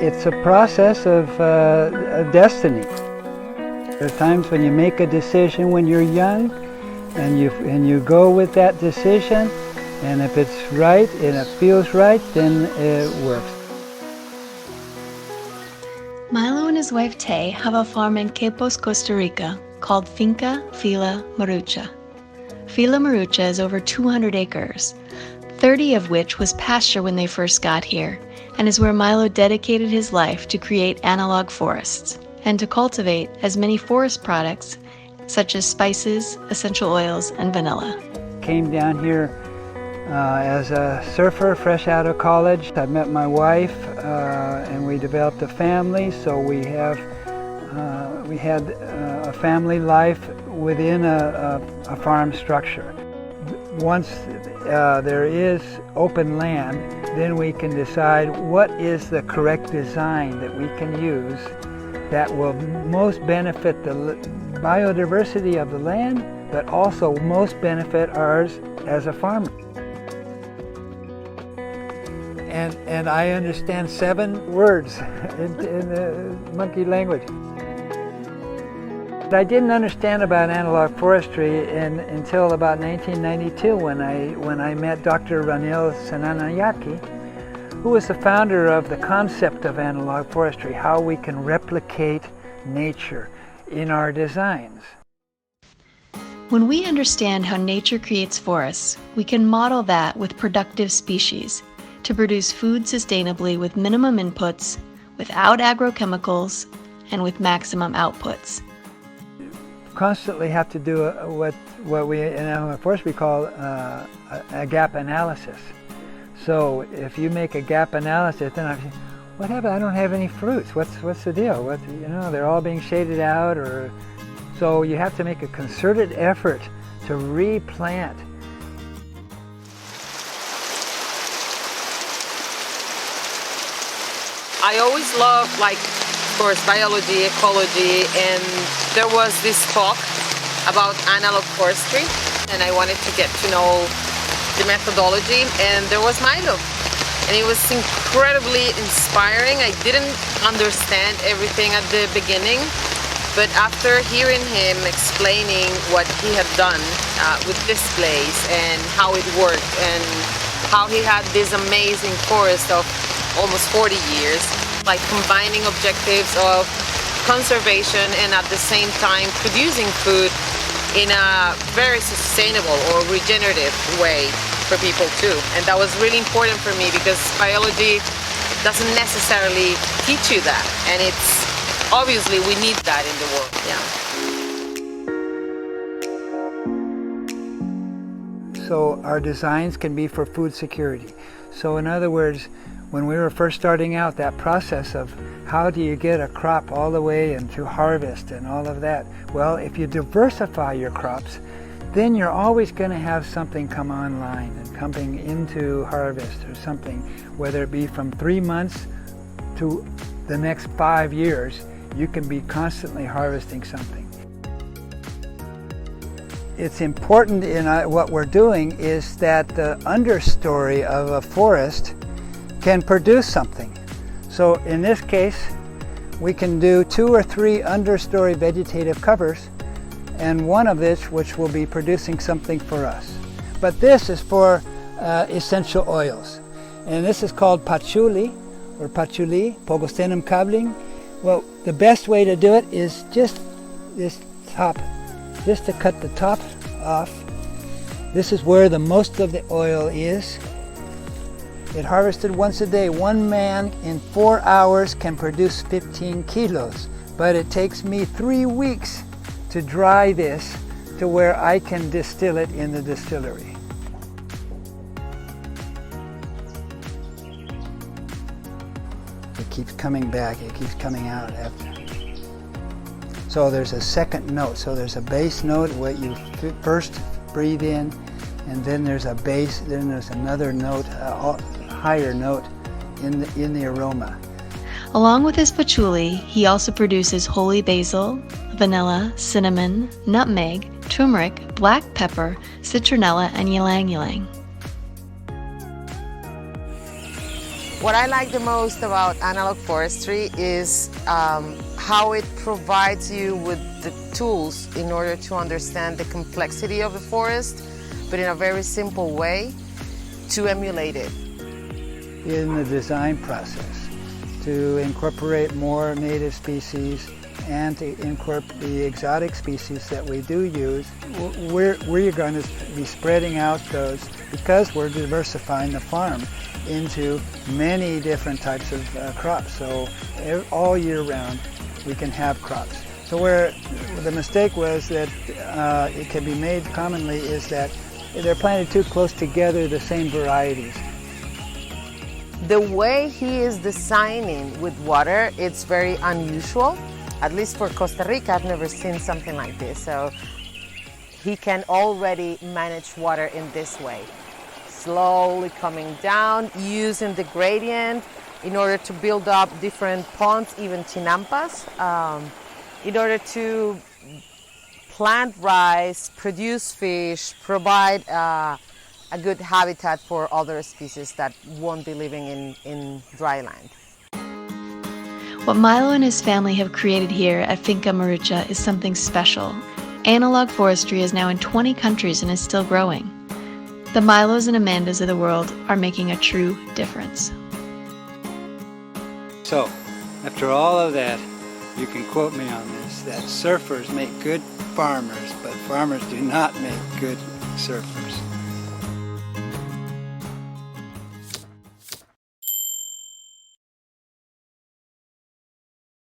It's a process of destiny. There are times when you make a decision when you're young, and you go with that decision, and if it's right and it feels right, then it works. Milo and his wife Tay have a farm in Quepos, Costa Rica called Finca Fila Marucha. Fila Marucha is over 200 acres, 30 of which was pasture when they first got here, and is where Milo dedicated his life to create analog forests and to cultivate as many forest products such as spices, essential oils, and vanilla. Came down here as a surfer fresh out of college. I met my wife and we developed a family, so we had a family life within a farm structure. Once there is open land, then we can decide what is the correct design that we can use that will most benefit the biodiversity of the land, but also most benefit ours as a farmer. And I understand 7 words in the monkey language. I didn't understand about analog forestry until about 1992 when I met Dr. Ranil Sananayaki, who was the founder of the concept of analog forestry, how we can replicate nature in our designs. When we understand how nature creates forests, we can model that with productive species to produce food sustainably with minimum inputs, without agrochemicals, and with maximum outputs. Constantly have to do what we in analog forestry call a gap analysis. So if you make a gap analysis, then I say, what happened? I don't have any fruits. What's the deal? They're all being shaded out, or so you have to make a concerted effort to replant. I always loved, of course, biology, ecology, and there was this talk about analog forestry, and I wanted to get to know the methodology, and there was Milo. And it was incredibly inspiring. I didn't understand everything at the beginning, but after hearing him explaining what he had done with this place and how it worked and how he had this amazing forest of almost 40 years, like combining objectives of conservation and at the same time producing food in a very sustainable or regenerative way for people too. And that was really important for me because biology doesn't necessarily teach you that, and it's obviously we need that in the world. Yeah. So our designs can be for food security. So in other words, when we were first starting out, that process of how do you get a crop all the way into harvest and all of that, well, if you diversify your crops, then you're always going to have something come online and coming into harvest or something, whether it be from 3 months to the next 5 years, you can be constantly harvesting something. It's important in what we're doing is that the understory of a forest can produce something. So in this case, we can do 2 or 3 understory vegetative covers, and one of which will be producing something for us. But this is for essential oils. And this is called patchouli, or patchouli, Pogostenum cabling. Well, the best way to do it is just this top, just to cut the top off. This is where the most of the oil is. It harvested once a day. One man in 4 hours can produce 15 kilos, but it takes me 3 weeks to dry this to where I can distill it in the distillery. It keeps coming back, it keeps coming out after. So there's a second note. So there's a base note, what you first breathe in, and then there's a base, then there's another note, higher note in the aroma. Along with his patchouli, he also produces holy basil, vanilla, cinnamon, nutmeg, turmeric, black pepper, citronella, and ylang ylang. What I like the most about Analog Forestry is how it provides you with the tools in order to understand the complexity of the forest, but in a very simple way to emulate it. In the design process, to incorporate more native species and to incorporate the exotic species that we do use, we're going to be spreading out those because we're diversifying the farm into many different types of crops. So all year round we can have crops. So where the mistake was that it can be made commonly is that they're planted too close together, the same varieties. The way he is designing with water, it's very unusual. At least for Costa Rica, I've never seen something like this. So he can already manage water in this way. Slowly coming down, using the gradient in order to build up different ponds, even chinampas, in order to plant rice, produce fish, provide a good habitat for other species that won't be living in dry land. What Milo and his family have created here at Finca Marucha is something special. Analog Forestry is now in 20 countries and is still growing. The Milos and Amandas of the world are making a true difference. So, after all of that, you can quote me on this, that surfers make good farmers, but farmers do not make good surfers.